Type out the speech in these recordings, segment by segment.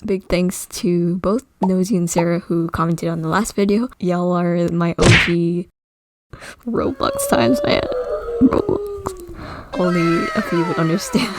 Big thanks to both Nosy and Sarah who commented on the last video. Y'all are my OG Roblox times, man. Roblox. Only a few would understand.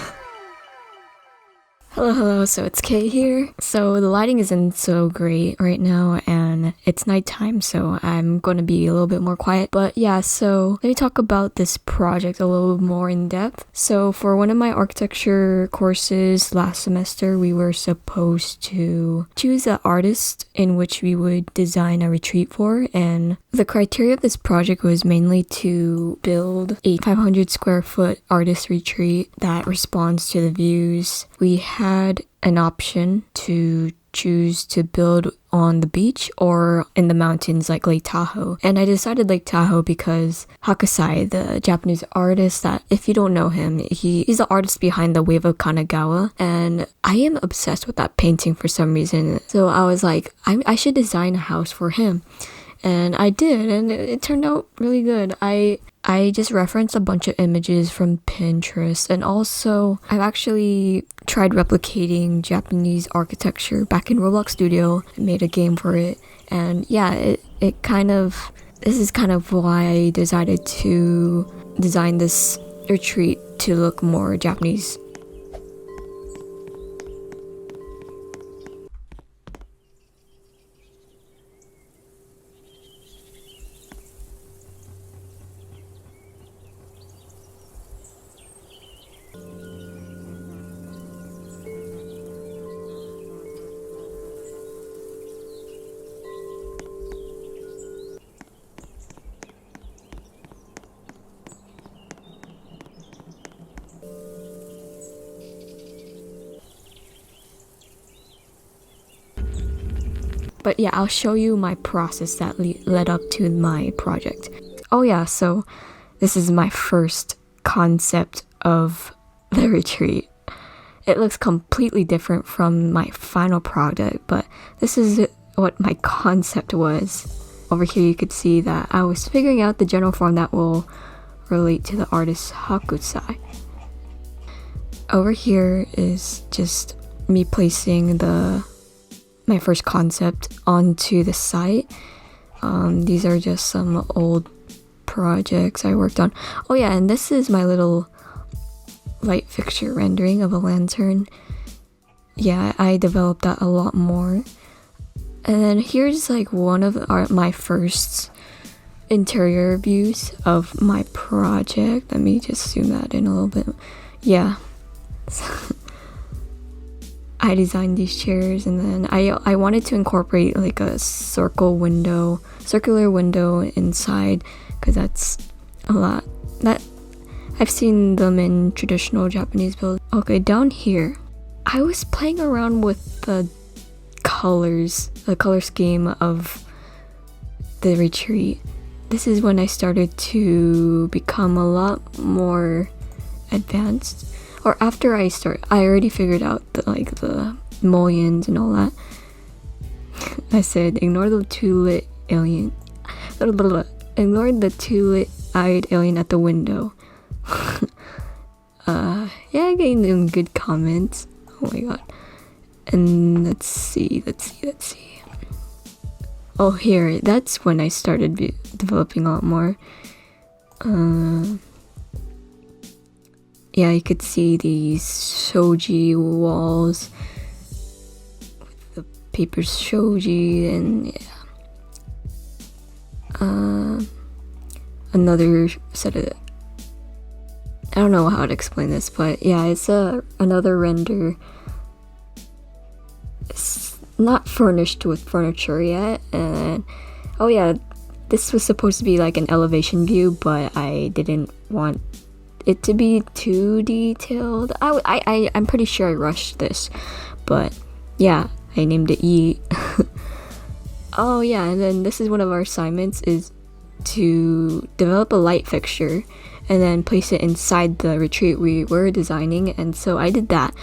Hello, so it's Kaye here. So the lighting isn't so great right now and it's nighttime, so I'm going to be a little bit more quiet. But yeah, so let me talk about this project a little more in depth. So for one of my architecture courses last semester, we were supposed to choose an artist in which we would design a retreat for, and the criteria of this project was mainly to build a 500 square foot artist retreat that responds to the views. We had an option to choose to build on the beach or in the mountains like Lake Tahoe. And I decided Lake Tahoe because Hokusai, the Japanese artist that, if you don't know him, he's the artist behind the Wave of Kanagawa. And I am obsessed with that painting for some reason. So I was like, I should design a house for him. And I did, and it turned out really good. I just referenced a bunch of images from Pinterest, and also I've actually tried replicating Japanese architecture back in Roblox Studio and made a game for it. And yeah, this is kind of why I decided to design this retreat to look more Japanese. But yeah, I'll show you my process that led up to my project. Oh yeah, so this is my first concept of the retreat. It looks completely different from my final product, but this is what my concept was. Over here you could see that I was figuring out the general form that will relate to the artist Hokusai. Over here is just me placing my first concept onto the site. These are just some old projects I worked on. Oh yeah, and this is my little light fixture rendering of a lantern. Yeah, I developed that a lot more. And then here's like one of my first interior views of my project. Let me just zoom that in a little bit. Yeah. I designed these chairs, and then I wanted to incorporate like a circular window inside, because that's a lot that I've seen them in traditional Japanese builds. Okay, down here I was playing around with the color scheme of the retreat. This is when I started to become a lot more advanced. Or after I already figured out the mullions and all that. I said, ignore the two-lit alien. Ignore the two-lit-eyed alien at the window. Yeah, I gave them good comments. Oh my god. And let's see. Oh, here, that's when I started developing a lot more. Yeah, you could see these shoji walls with the paper shoji, and yeah. Another set of, I don't know how to explain this, but yeah, it's another render. It's not furnished with furniture yet, and oh yeah, this was supposed to be like an elevation view, but I didn't want it to be too detailed. I'm pretty sure I rushed this, but yeah, I named it E. Oh yeah, and then this is one of our assignments, is to develop a light fixture and then place it inside the retreat we were designing, and so I did that.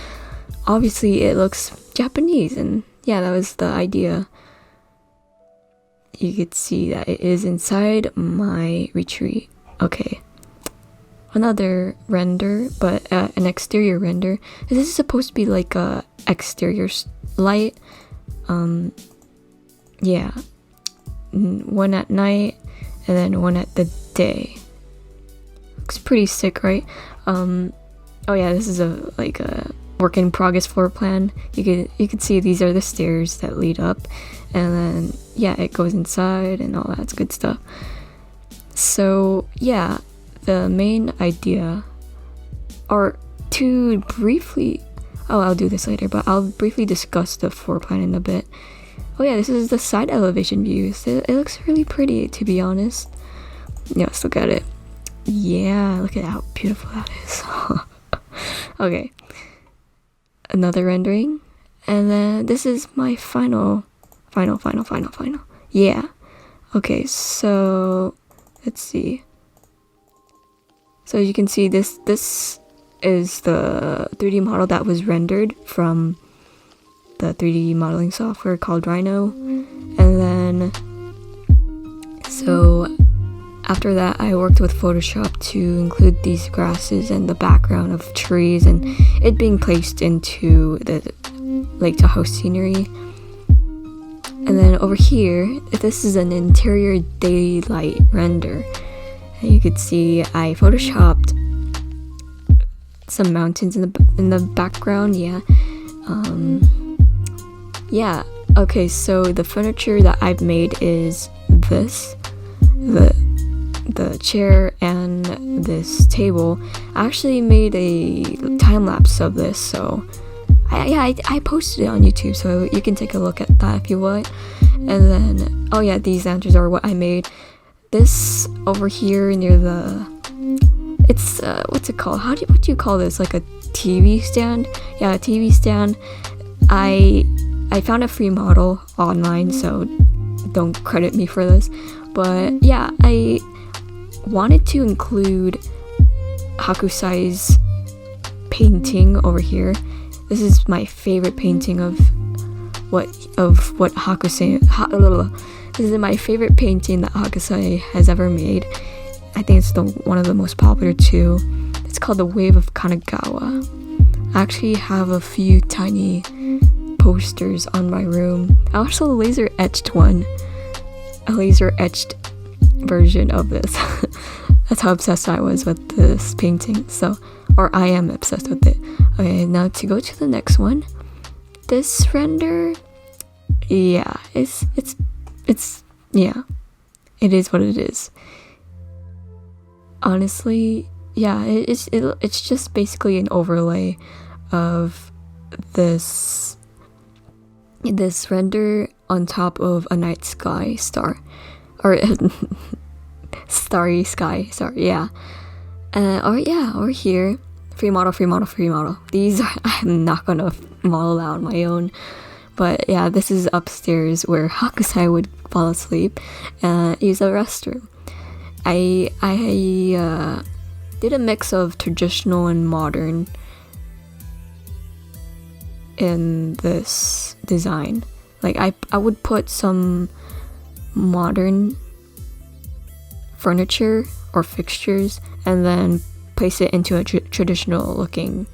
Obviously it looks Japanese, and yeah, that was the idea. You could see that it is inside my retreat. Okay. Another render, but an exterior render. This is supposed to be like a exterior light. Yeah, one at night and then one at the day. Looks pretty sick, right? Oh yeah, this is a work in progress floor plan. You could see these are the stairs that lead up, and then yeah, it goes inside and all that good stuff. So yeah, the main idea, or to briefly, I'll do this later, but I'll briefly discuss the floor plan in a bit. Oh yeah, this is the side elevation views. It looks really pretty, to be honest. Yeah, let's look at it. Yeah, look at how beautiful that is. Okay, another rendering, and then this is my final. Yeah. Okay, so let's see. So as you can see, this is the 3D model that was rendered from the 3D modeling software called Rhino. And then so after that, I worked with Photoshop to include these grasses and the background of trees and it being placed into the Lake Tahoe scenery. And then over here, this is an interior daylight render. And you could see I photoshopped some mountains in the background. Yeah. Okay, so the furniture that I've made is this, the chair and this table. I actually made a time lapse of this, so I posted it on YouTube, so you can take a look at that if you want. And then oh yeah, these lanterns are what I made. This over here near the, it's what's it called? What do you call this? Like a TV stand? Yeah, a TV stand. I found a free model online, so don't credit me for this. But yeah, I wanted to include Hokusai's painting over here. This is my favorite painting of what Hokusai. This is my favorite painting that Hokusai has ever made. I think it's one of the most popular too. It's called The Wave of Kanagawa. I actually have a few tiny posters on my room. I also laser etched a laser etched version of this. That's how obsessed I was with this painting. Or I am obsessed with it. Okay, now to go to the next one. This render, yeah, it's yeah, it is what it is. Honestly, yeah, it's just basically an overlay of this render on top of a night sky star, or starry sky. Sorry, yeah. Or here, free model. These I'm not gonna model out on my own, but yeah, this is upstairs where Hokusai would fall asleep and use the restroom. I did a mix of traditional and modern in this design. Like I would put some modern furniture or fixtures and then place it into a traditional looking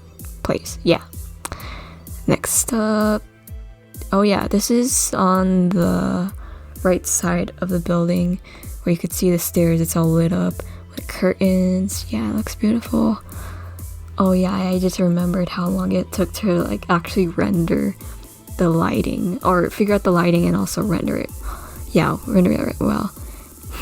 place. Yeah. Next up, oh yeah, this is on the right side of the building where you could see the stairs. It's all lit up with curtains. Yeah, it looks beautiful. Oh yeah, I just remembered how long it took to like actually render the lighting, or figure out the lighting and also render it. Yeah, render it well.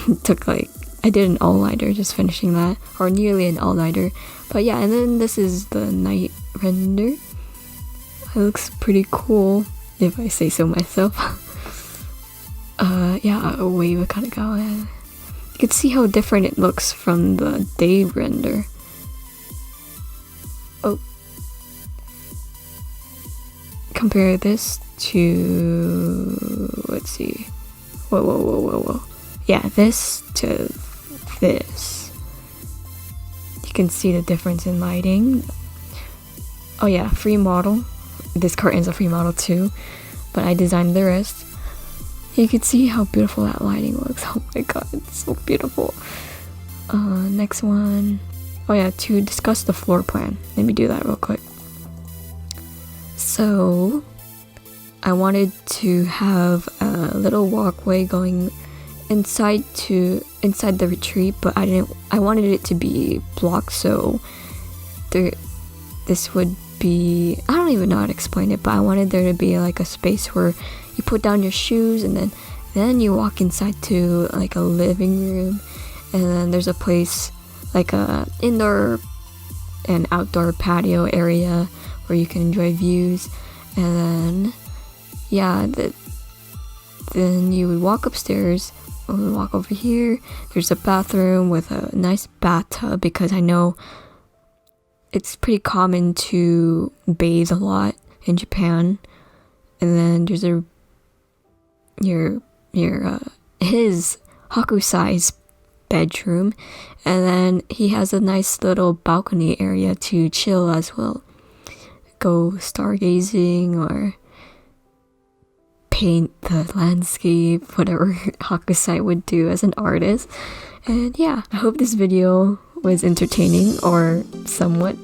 It took like, I did an all-nighter just finishing that, or nearly an all-nighter. But yeah, and then this is the night render. It looks pretty cool, if I say so myself. Yeah, a wave of Kanagawa. You can see how different it looks from the day render. Oh. Compare this to, let's see. Whoa. Yeah, this to this. You can see the difference in lighting. Oh yeah, free model. This curtain's a free model too, but I designed the rest. You can see how beautiful that lighting looks. Oh my god, it's so beautiful. Next one. Oh yeah, to discuss the floor plan. Let me do that real quick. So, I wanted to have a little walkway going inside the retreat, but I wanted it to be blocked, so this would be, I don't even know how to explain it, but I wanted there to be like a space where you put down your shoes and then you walk inside to like a living room, and then there's a place like a indoor and outdoor patio area where you can enjoy views. And then then you would walk upstairs, or we walk over here, there's a bathroom with a nice bathtub, because I know it's pretty common to bathe a lot in Japan. And then there's his Hokusai's bedroom, and then he has a nice little balcony area to chill as well, go stargazing or paint the landscape, whatever Hokusai would do as an artist. And yeah, I hope this video was entertaining or somewhat.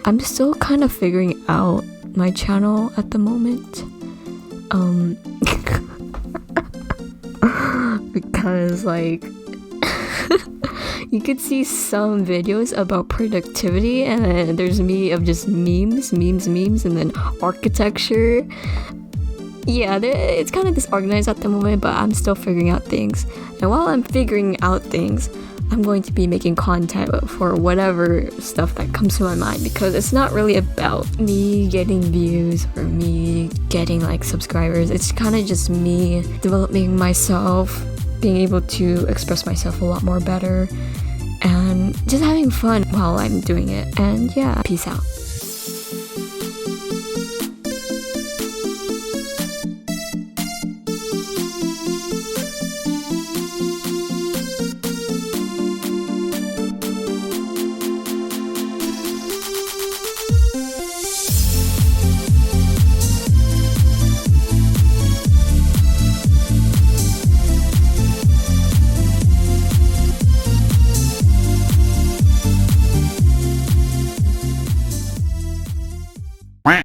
I'm still kind of figuring out my channel at the moment. Because like you could see some videos about productivity, and then there's me of just memes, and then architecture. Yeah, it's kind of disorganized at the moment, but I'm still figuring out things. And while I'm figuring out things, I'm going to be making content for whatever stuff that comes to my mind, because it's not really about me getting views or me getting like subscribers. It's kind of just me developing myself, being able to express myself a lot more better, and just having fun while I'm doing it. And yeah, peace out.